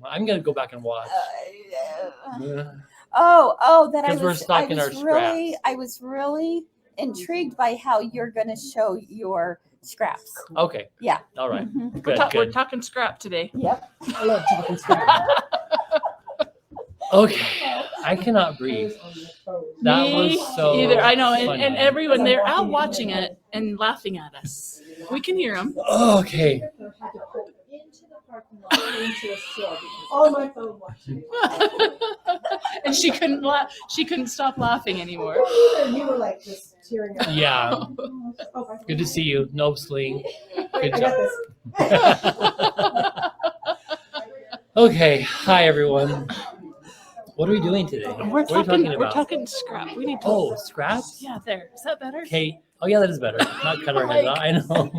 I'm gonna go back and watch. That I was really intrigued by how you're going to show your scraps. Okay. Yeah. All right. Mhm. Good. We're Good. talking scrap today. Yep. I love talking scrap. Okay. I cannot breathe. That Me was so either. I know, funny. and everyone, they're out watching it and laughing at us. We can hear them. Okay. On my phone watching. And she couldn't laugh. She couldn't stop laughing anymore. And you were like just tearing up. Yeah. Good to see you. No sling. Good I job. got this. Okay. Hi everyone. What are we doing today? We're What are we talking We're about? talking scrap. We need to. Oh, scraps? Yeah, there. Is that better? Okay. Oh yeah, that is better. Not cut our heads off. I know.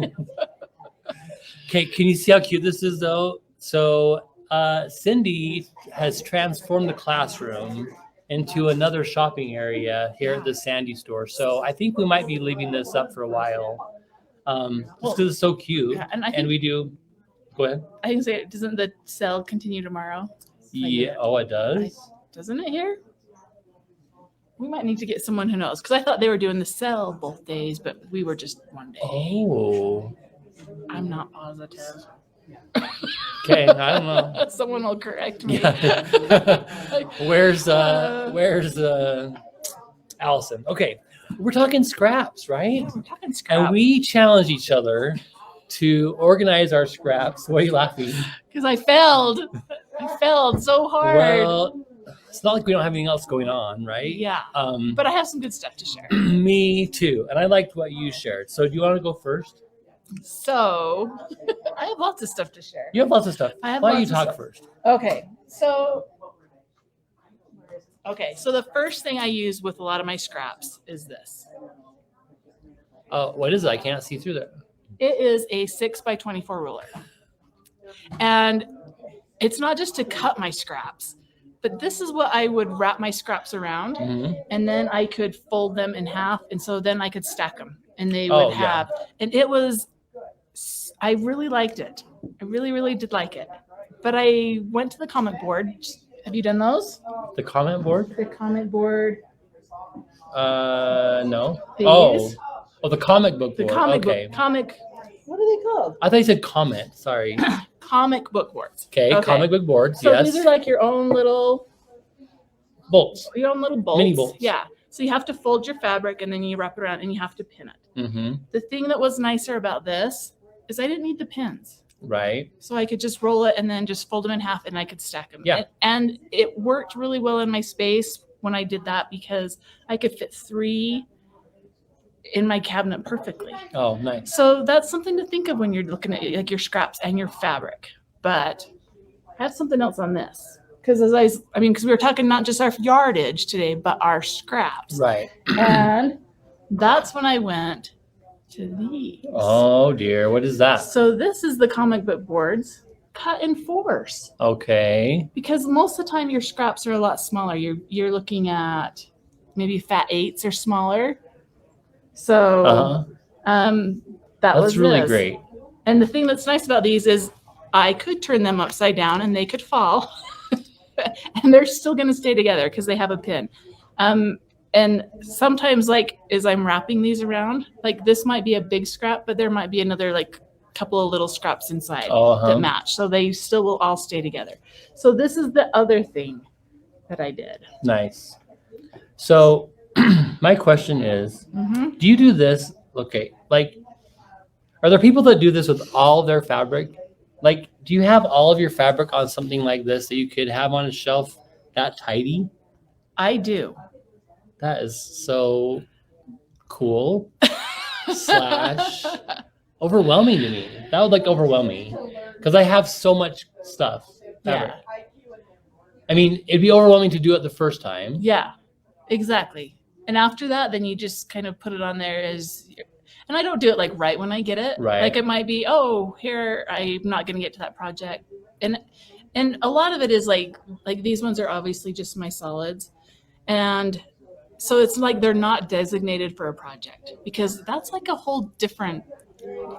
Okay, can you see how cute this is though? So Cindy has transformed the classroom into another shopping area here at the Sandy store. So I think we might be leaving this up for a while. Just because it's so cute. Yeah, and I think, we do. Go ahead. I can say, doesn't the sale continue tomorrow? Yeah. Oh, it does. Doesn't it here? We might need to get someone who knows, because I thought they were doing the sale both days, but we were just one day. Oh. I'm not positive. Okay, I don't know. Someone will correct me. Yeah. Where's Allison? Okay, we're talking scraps, right? We're talking scrap. And we challenge each other to organize our scraps. Why are you laughing? Because I failed. I failed so hard. Well, it's not like we don't have anything else going on, right? Yeah. Um, But I have some good stuff to share. me too, and I liked what you shared. So do you want to go first? So I have lots of stuff to share. You have lots of stuff. I have Why don't you lots of talk stuff. first? Okay. So the first thing I use with a lot of my scraps is this. What is it? I can't see through there. It is a 6x24 ruler. And it's not just to cut my scraps, but this is what I would wrap my scraps around, and then I could fold them in half, and so then I could stack them, and they would have, and it was, I really liked it. I really, really did like it. But I went to the comment board. Have you done those? The comment board? The comment board. No. These. Oh, the comic book The board. comic Okay. book. What are they called? I thought you said comment. Sorry. Comic book boards. Okay, comic book boards. So yes. these are like your own little bolts. bolts. Mini bolts. Yeah. So you have to fold your fabric and then you wrap it around and you have to pin it. Mm-hmm. The thing that was nicer about this is I didn't need the pins. Right. So I could just roll it and then just fold them in half and I could stack them. Yeah. And it worked really well in my space when I did that because I could fit 3 in my cabinet perfectly. Oh, nice. So that's something to think of when you're looking at like your scraps and your fabric. But I have something else on this because because we were talking not just our yardage today, but our scraps. Right. And that's when I went to these. Oh dear, what is that? So this is the comic book boards cut in 4s. Okay. Because most of the time your scraps are a lot smaller. You're looking at maybe fat 8s or smaller. So That's really great. And the thing that's nice about these is I could turn them upside down and they could fall and they're still going to stay together because they have a pin. And sometimes like as I'm wrapping these around, like this might be a big scrap, but there might be another like couple of little scraps inside that match. So they still will all stay together. So this is the other thing that I did. Nice. So my question is, do you do this? Okay. Like, are there people that do this with all their fabric? Like, do you have all of your fabric on something like this that you could have on a shelf that tidy? I do. That is so cool / overwhelming to me. That would like overwhelm me because I have so much stuff. Fabric. Yeah. I mean, it'd be overwhelming to do it the first time. Yeah, exactly. And after that, then you just kind of put it on there and I don't do it like right when I get it. Right. Like it might be, oh, here, I'm not going to get to that project. And a lot of it is like these ones are obviously just my solids. And so it's like they're not designated for a project because that's like a whole different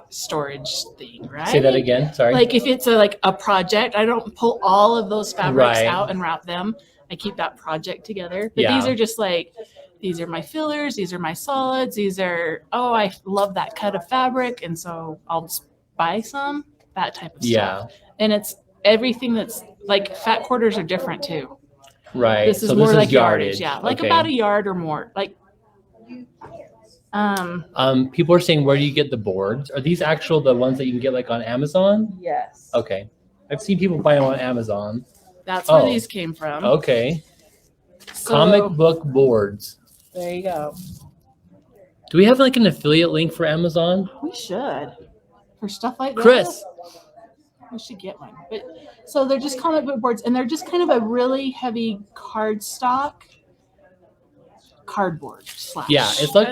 storage thing, right? Say that again. Sorry. Like if it's a project, I don't pull all of those fabrics Right. out and wrap them. I keep that project together. But these Yeah. are just like, these are my fillers, these are my solids, these are, oh, I love that cut of fabric, and so I'll just buy some, that type of Yeah. stuff. And it's everything that's like fat quarters are different too. Right. This is so more this like is yardage. Yeah. Like Okay. about a yard or more. Like People are saying, where do you get the boards? Are these the ones that you can get like on Amazon? yes. Okay. I've seen people buy them on Amazon. That's where Oh. these came from. Okay. So, Comic book boards. there you go. Do we have like an affiliate link for Amazon? We should. For stuff like that. Chris. We should get one. But so they're just comic book boards, and they're just kind of a really heavy cardboard slash. Yeah, it's like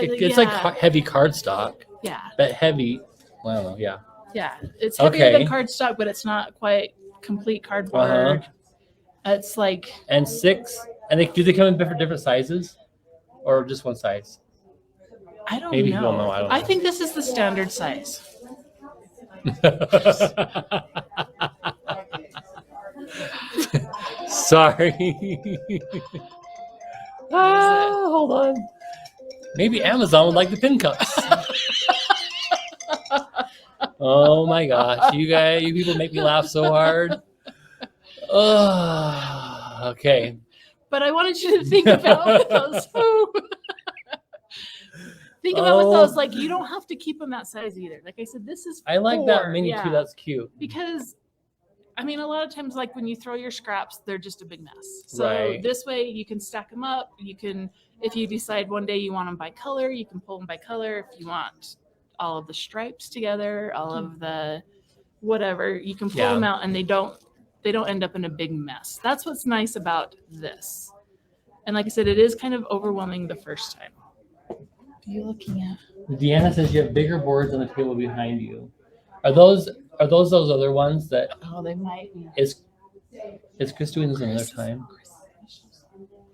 heavy cardstock, yeah, but heavy. Well, I don't know. Yeah. yeah. It's heavier Okay. than cardstock, but it's not quite complete cardboard. It's like And do they come in different sizes, or just one size? I don't Maybe know. you don't know. I don't know. I think this is the standard size. Sorry. Hold on. Maybe Amazon would like the pin cups. Oh my gosh, you people make me laugh so hard. Oh, okay. But I wanted you to think about those. Think about with those, like you don't have to keep them that size either. Like I said, this is I like that 4, mini yeah. too. That's cute. Because I mean, a lot of times, like when you throw your scraps, they're just a big mess. So Right. this way you can stack them up. You can, if you decide one day you want them by color, you can pull them by color. If you want all of the stripes together, all of the whatever, you can pull Yeah. them out, and they don't end up in a big mess. That's what's nice about this. And like I said, it is kind of overwhelming the first time. What are you looking at? Deanna says you have bigger boards on the table behind you. Are those other ones that Oh, they might be. is Chris doing this another time?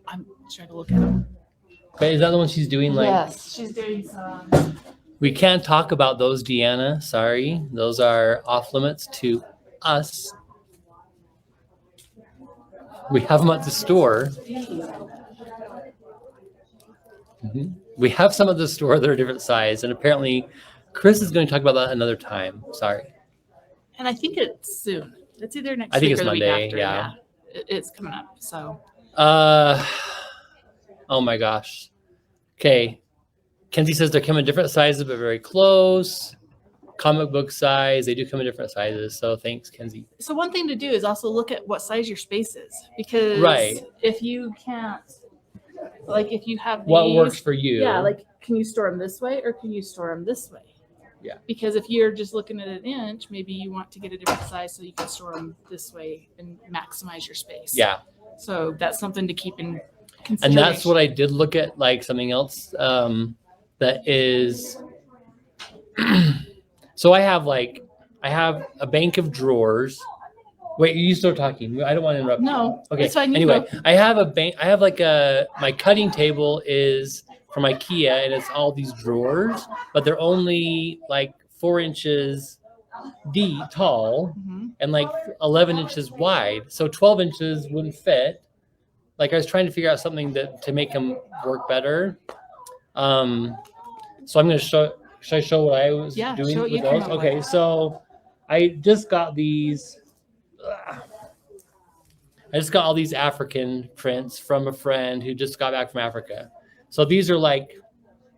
I'm trying to look at them. Okay, is that the one she's doing? Like, Yes, she's doing some. we can't talk about those, Deanna. Sorry, those are off limits to us. We have them at the store. We have some at the store that are different size, and apparently Chris is going to talk about that another time. Sorry. And I think it's soon. It's either next I think week it's or the Monday, week after. yeah. It's coming up. So Oh my gosh. Okay. Kenzie says they're coming in different sizes, but very close. Comic book size. They do come in different sizes. So thanks, Kenzie. so one thing to do is also look at what size your space is, because Right. if you can't, like if you have What these, works for you? yeah, like can you store them this way or can you store them this way? Yeah. Because if you're just looking at an inch, maybe you want to get a different size so you can store them this way and maximize your space. Yeah. So that's something to keep in And consideration. that's what I did look at, like something else that is. So I have a bank of drawers. Wait, you still talking? I don't want to interrupt. No, Okay. it's fine. You Anyway, go. I have a bank. I have my cutting table is from IKEA, and it's all these drawers, but they're only like 4 inches tall Mhm. and like 11 inches wide. So 12 inches wouldn't fit. Like I was trying to figure out something to make them work better. So I'm going to show. Should I show what I was Yeah, doing show what with you came those? up with. Okay, so I just got these. I just got all these African prints from a friend who just got back from Africa. So these are like,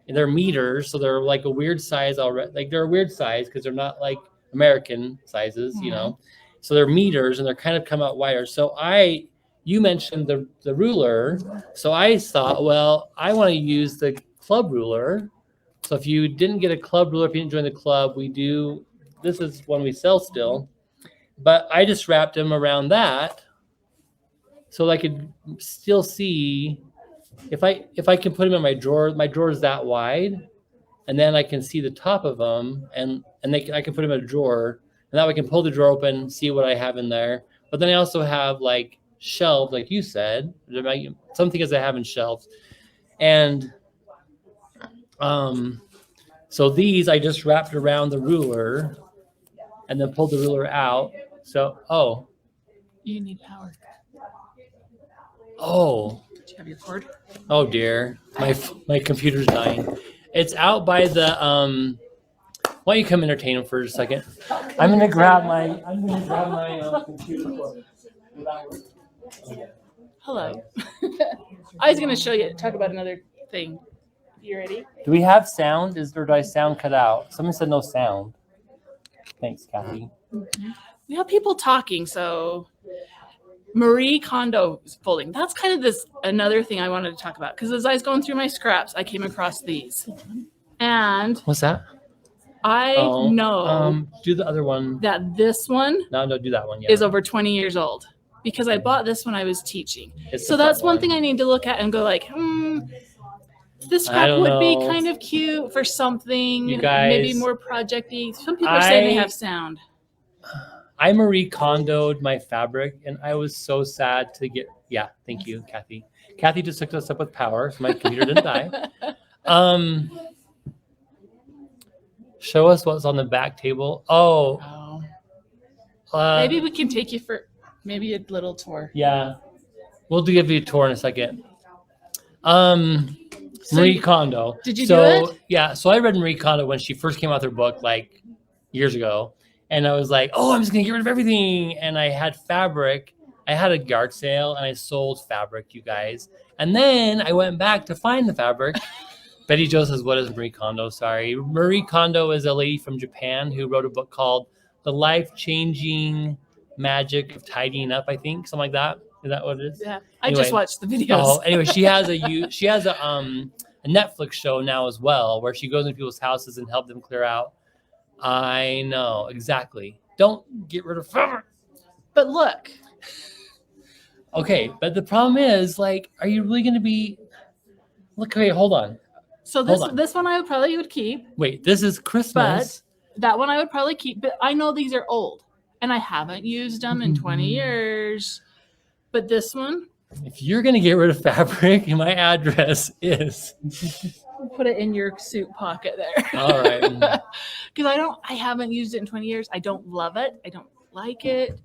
they're meters, so they're like a weird size already. Like they're a weird size because they're not like American sizes, you know. So they're meters and they're kind of come out wider. So you mentioned the ruler, so I thought, well, I want to use the club ruler. So if you didn't get a club ruler, if you didn't join the club, we do. This is one we sell still, but I just wrapped them around that, so I could still see if I can put them in my drawer. My drawer is that wide, and then I can see the top of them, and I can put them in a drawer, and that way I can pull the drawer open, see what I have in there. But then I also have like shelves, like you said, some things I have in shelves, and So these I just wrapped around the ruler and then pulled the ruler out. So, You need power. oh, Do you have your cord? oh dear. My computer's dying. It's out by the, why don't you come entertain him for a second? I'm going to grab my computer cord. Hello. I was going to show you, talk about another thing. You ready? Do we have sound? Or do I sound cut out? Someone said no sound. Thanks, Kathy. We have people talking, so Marie Kondo folding. That's kind of another thing I wanted to talk about, because as I was going through my scraps, I came across these. And What's that? I know do the other one. that this one No, do that one. Yeah. is over 20 years old, because I bought this when I was teaching. It's So the that's front one thing I need to look at and go like, this I scrap don't would be know. kind of cute for something, You guys, maybe more project-y. Some people are saying they have sound. I Marie Kondoed my fabric, and I was so sad to get. Yeah, thank you, Kathy. Kathy just hooked us up with power, so my computer didn't die. Show us what's on the back table. Oh. Uh, Maybe we can take you for maybe a little tour. Yeah, we'll give you a tour in a second. So Marie Kondo. Did you so, do it? Yeah, so I read Marie Kondo when she first came out with her book like years ago, and I was like, oh, I'm just gonna get rid of everything. And I had fabric. I had a yard sale, and I sold fabric, you guys. And then I went back to find the fabric. Betty Jo says, what is Marie Kondo? Sorry. Marie Kondo is a lady from Japan who wrote a book called The Life-Changing Magic of Tidying Up, I think, something like that. Is that what it is? Yeah, I Anyway. just watched the videos. Oh, anyway, she has a Netflix show now as well, where she goes into people's houses and help them clear out. I know, exactly. Don't get rid of fabric. But look, Okay, but the problem is, like, are you really going to be? Look, okay, hold on. so Hold on. this one I would keep. Wait, this is Christmas. That one I would probably keep, but I know these are old and I haven't used them in 20 years. But this one, If you're going to get rid of fabric, my address is. put it in your suit pocket there. All right. Because I haven't used it in 20 years. I don't love it. I don't like it.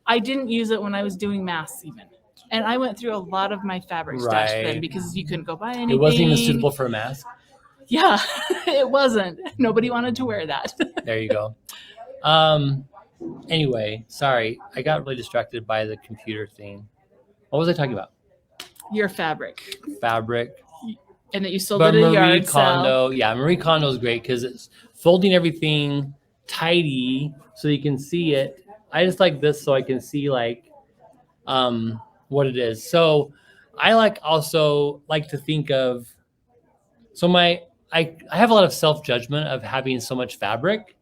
I didn't use it when I was doing masks even. And I went through a lot of my fabric stash then Right. because you couldn't go buy anything. It wasn't even suitable for a mask. Yeah, it wasn't. Nobody wanted to wear that. There you go. Anyway, sorry. I got really distracted by the computer thing. What was I talking about? Your fabric. Fabric. And that you sold But it at a Marie yard sale. Kondo, yeah, Marie Kondo is great because it's folding everything tidy so you can see it. I just like this so I can see like what it is. So I also like to think of I have a lot of self-judgment of having so much fabric.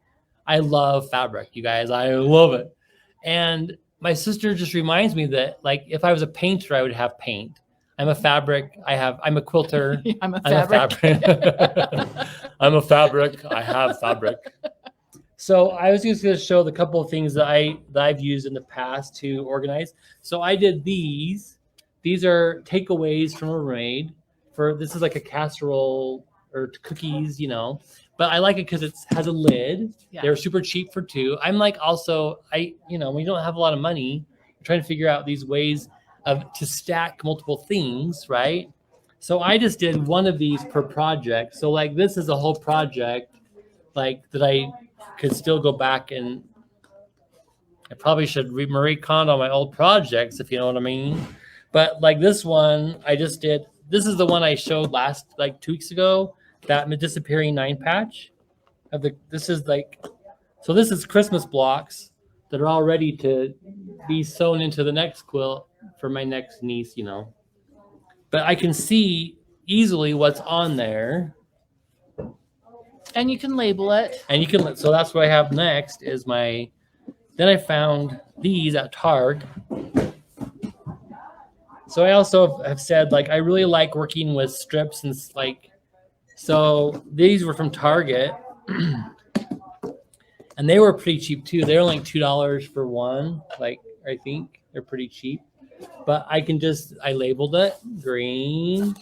I love fabric, you guys. I love it. And my sister just reminds me that like if I was a painter, I would have paint. I'm a quilter. I'm a fabric. I'm a fabric. I have fabric. So I was just going to show the couple of things that I've used in the past to organize. So I did these. These are takeaways from a maid. This is like a casserole or cookies, But I like it because it has a lid. Yeah. They're super cheap for two. I'm like also when you don't have a lot of money, I'm trying to figure out these ways to stack multiple things, right? So I just did one of these per project. So like this is a whole project like that I could still go back and I probably should read Marie Kondo on my old projects, if you know what I mean. But like this one, I just did. This is the one I showed like 2 weeks ago, that disappearing 9 patch. This is Christmas blocks that are all ready to be sewn into the next quilt for my next niece, But I can see easily what's on there. And you can label it. So that's what I have next is then I found these at Target. So I also have said, like, I really like working with strips and so these were from Target and they were pretty cheap too. They were like $2 for one. Like, I think they're pretty cheap, but I labeled it green.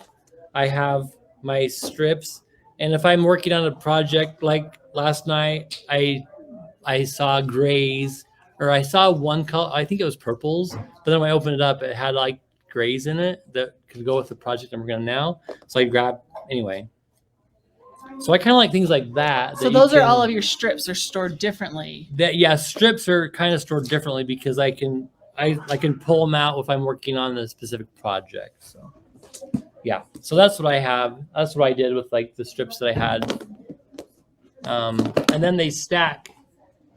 I have my strips And if I'm working on a project like last night, I saw grays, or I saw one color. I think it was purples, but then when I opened it up, it had like grays in it that could go with the project I'm working on now. So I grabbed anyway. So I kind of like things like that. So that those you are all can- of your strips are stored differently. that. Yeah, strips are kind of stored differently because I can pull them out if I'm working on a specific project. So yeah, so that's what I have. That's what I did with like the strips that I had. And then they stack,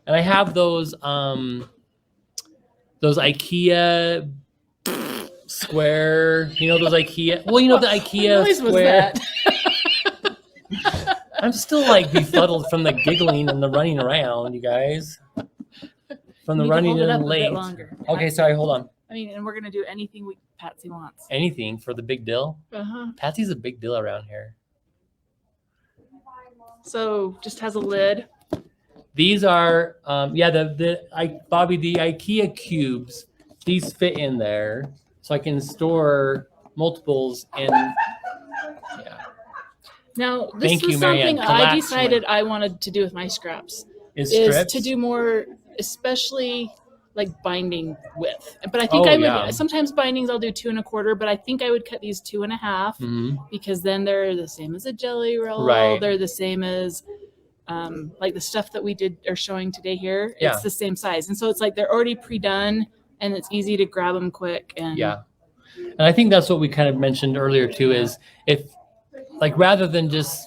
and I have those IKEA square. You know those IKEA. Well, you know the IKEA What noise was square. that? I'm still like befuddled from the giggling and the running around, you guys. From the You need to running hold it up in a bit late. longer. Okay, sorry, hold on. I mean, and we're gonna do anything Patsy wants. Anything for the big deal. Uh-huh. Patsy's a big deal around here. So just has a lid. These are the IKEA cubes. These fit in there, so I can store multiples in. Yeah. Now, this Thank was you, Marianne. something I Collapse decided I wanted to do with my scraps. Is Is strips to do more, especially like binding width. But I think Oh, I would yeah. sometimes bindings I'll do 2 1/4, but I think I would cut these 2 1/2 Mhm. because then they're the same as a jelly roll. Right. They're the same as like the stuff that we are showing today here. Yeah. It's the same size, and so it's like they're already pre-done, and it's easy to grab them quick. And Yeah. And I think that's what we kind of mentioned earlier too, is if like rather than just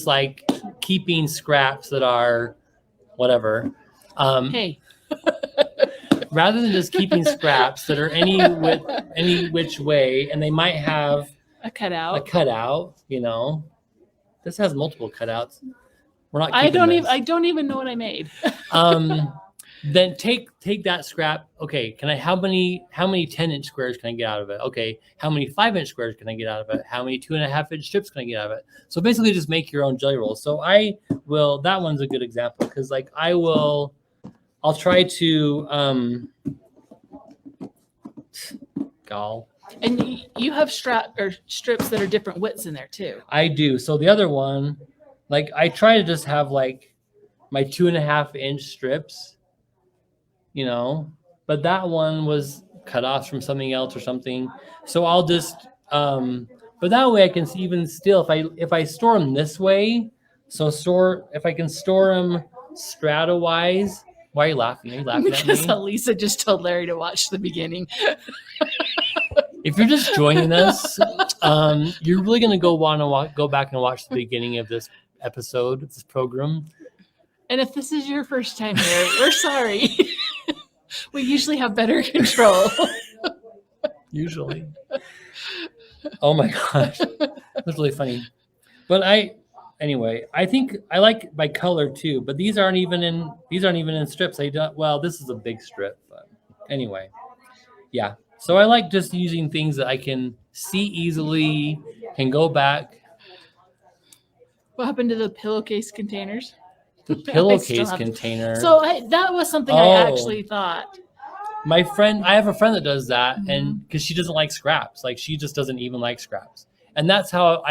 like keeping scraps that are whatever, hey, rather than just keeping scraps that are any which way, and they might have a cutout. a cutout, you know, this has multiple cutouts. We're not. I keeping this. don't even know what I made. Then take that scrap. Okay, how many 10-inch squares can I get out of it? Okay, how many 5-inch squares can I get out of it? How many 2.5-inch strips can I get out of it? So basically, just make your own jelly rolls. So that one's a good example because like I'll try to And you have strips that are different widths in there too. I do. So the other one, like I try to just have like my 2.5-inch strips, you know, but that one was cut off from something else or something. So I'll just, but that way I can even still, if I store them this way, if I can store them strata wise. Why are you laughing? Are you laughing at Because me? Lisa just told Larry to watch the beginning. If you're just joining us, you're really going to want to go back and watch the beginning of this episode, this program. And if this is your first time here, we're sorry. We usually have better control. Usually. Oh my gosh. That's really funny. But anyway, I think I like by color too, but these aren't even in strips. This is a big strip, but anyway. Yeah. So I like just using things that I can see easily, can go back. What happened to the pillowcase containers? The I still pillowcase have- container. So that was something I actually thought. I have a friend that does that, and because she doesn't like scraps, like she just doesn't even like scraps, and that's how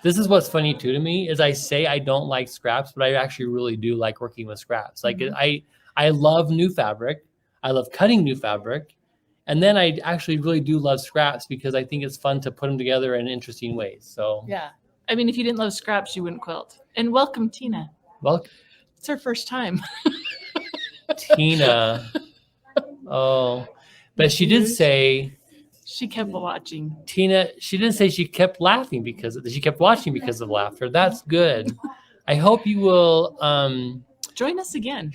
this is what's funny too to me is I say I don't like scraps, but I actually really do like working with scraps. Like I love new fabric, I love cutting new fabric, and then I actually really do love scraps because I think it's fun to put them together in interesting ways. So Yeah. I mean, if you didn't love scraps, you wouldn't quilt. And welcome, Tina. well, It's her first time. Tina. Oh, but she did say. She kept watching. Tina, she didn't say she kept laughing she kept watching because of laughter. That's good. I hope you will Join us again.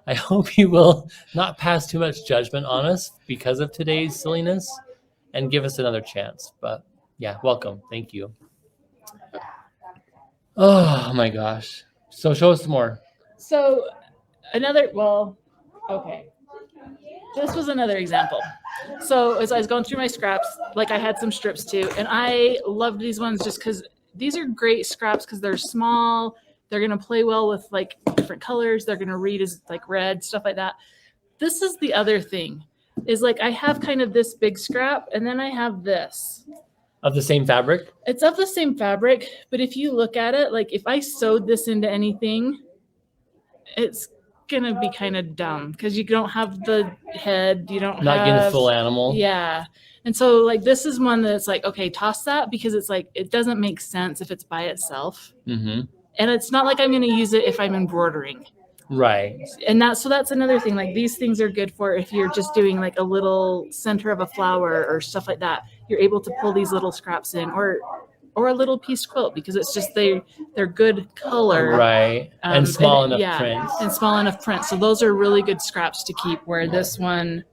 I hope you will not pass too much judgment on us because of today's silliness and give us another chance. But yeah, welcome. Thank you. Oh my gosh. So show us some more. So okay. This was another example. So as I was going through my scraps, like I had some strips too, and I loved these ones just because these are great scraps because they're small. They're going to play well with like different colors. They're going to read as like red, stuff like that. This is the other thing is like I have kind of this big scrap and then I have this. Of the same fabric? It's of the same fabric, but if you look at it, like if I sewed this into anything, it's gonna be kind of dumb because you don't have the head, you don't Not have getting the full animal. Yeah. And so like this is one that's like, okay, toss that because it's like it doesn't make sense if it's by itself. Mm-hmm. And it's not like I'm gonna use it if I'm embroidering. Right. And that's another thing. Like these things are good for if you're just doing like a little center of a flower or stuff like that. You're able to pull these little scraps in or a little piece quilt because it's just they're good color. Right. And small enough prints. And small enough print. So those are really good scraps to keep where this one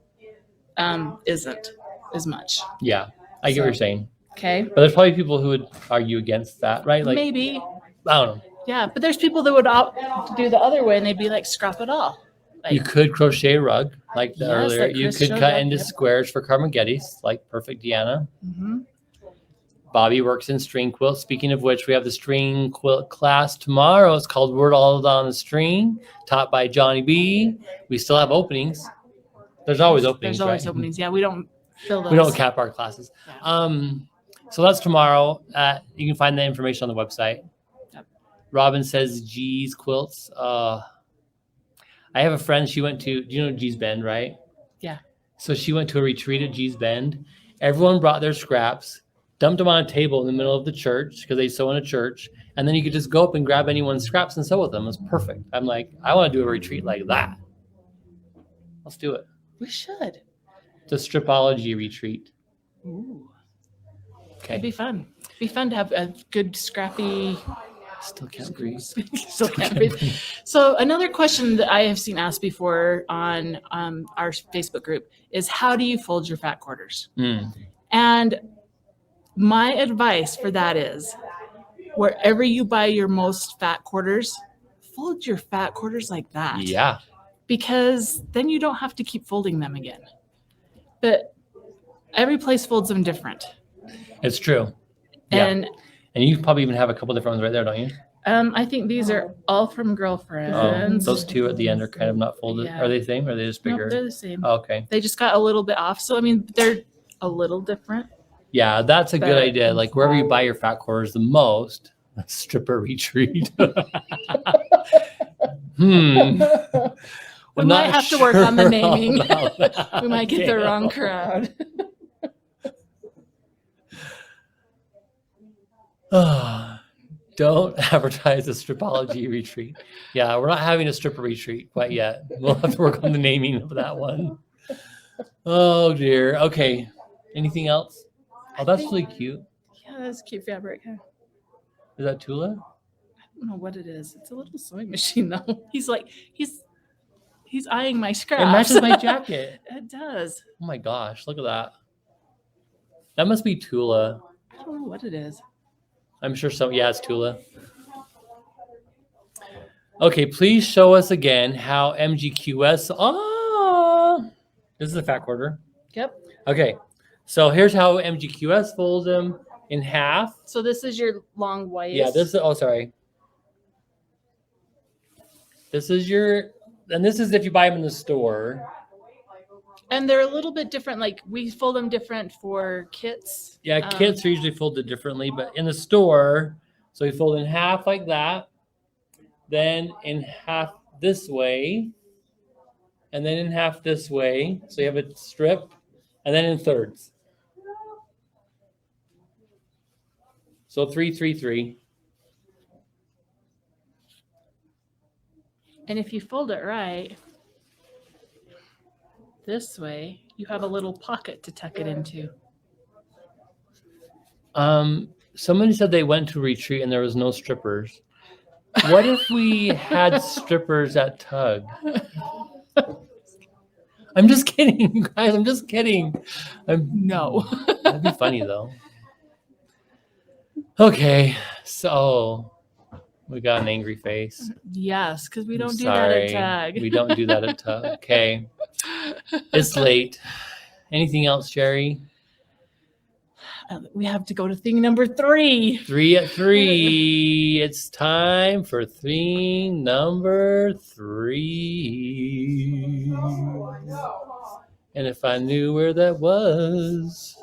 isn't as much. Yeah. I get what you're saying. Okay. But there's probably people who would argue against that, right? Like Maybe. I don't know. Yeah, but there's people that would opt to do the other way and they'd be like, scrap it all. Like, You could crochet a rug like Yes, earlier. like You Chris could showed cut up, into yep. squares for Carmageddi's, like Perfect Deanna. mhm. Bobby works in string quilt. Speaking of which, we have the string quilt class tomorrow. It's called Word All on a String, taught by Johnny B. We still have openings. There's always openings. There's always right? openings. Yeah, we don't fill those. We don't cap our classes. Yeah. So that's tomorrow. You can find the information on the website. Yep. Robin says G's quilts. I have a friend. She went to. Do you know G's Bend, right? Yeah. So she went to a retreat at G's Bend. Everyone brought their scraps, dumped them on a table in the middle of the church because they sew in a church, and then you could just go up and grab anyone's scraps and sew with them. It was perfect. I'm like, I want to do a retreat like that. Let's do it. We should. The stripology retreat. Ooh. Okay. It'd be fun. It'd be fun to have a good scrappy. Still can't breathe. Still can't breathe. So another question that I have seen asked before on our Facebook group is how do you fold your fat quarters? Mm. And my advice for that is wherever you buy your most fat quarters, fold your fat quarters like that. Yeah. Because then you don't have to keep folding them again. But every place folds them different. It's true. Yeah. And you probably even have a couple different ones right there, don't you? I think these are all from girlfriends. Those two at the end are kind of not folded. Yeah. Are they the same or are they just Nope, bigger? they're the same. Oh, okay. They just got a little bit off. So, I mean, they're a little different. Yeah, that's a good But- idea. Like wherever you buy your fat quarters the most, stripper retreat. We I'm might not have to work on the sure naming. about that. We might get the Damn. wrong crowd. Don't advertise a stripology retreat. Yeah, we're not having a stripper retreat quite yet. We'll have to work on the naming of that one. Oh dear. Okay. Anything else? Oh, that's really cute. Yeah, that's cute fabric. Huh? Is that Tula? I don't know what it is. It's a little sewing machine, though. He's eyeing my scraps. It matches my jacket. It does. Oh my gosh, look at that. That must be Tula. I don't know what it is. I'm sure yeah, it's Tula. Okay, please show us again how MGQS. Oh, this is a fat quarter. Yep. Okay, so here's how MGQS folds them in half. So this is your long white. Yeah, sorry. This is this is if you buy them in the store. And they're a little bit different. Like we fold them different for kits. Yeah, kits are usually folded differently, but in the store, so you fold in half like that, then in half this way, and then in half this way. So you have a strip, and then in thirds. So 3, 3, 3. And if you fold it right, this way, you have a little pocket to tuck it into. Somebody said they went to retreat and there was no strippers. What if we had strippers at Tug? I'm just kidding, you guys. I'm just kidding. No. That'd be funny though. Okay, so we got an angry face. Yes, because we I'm don't do that at sorry. Tag. We don't do that at Tug. Okay. It's late. Anything else, Cheri? We have to go to thing number 3. 3 at 3. It's time for thing number 3. And if I knew where that was.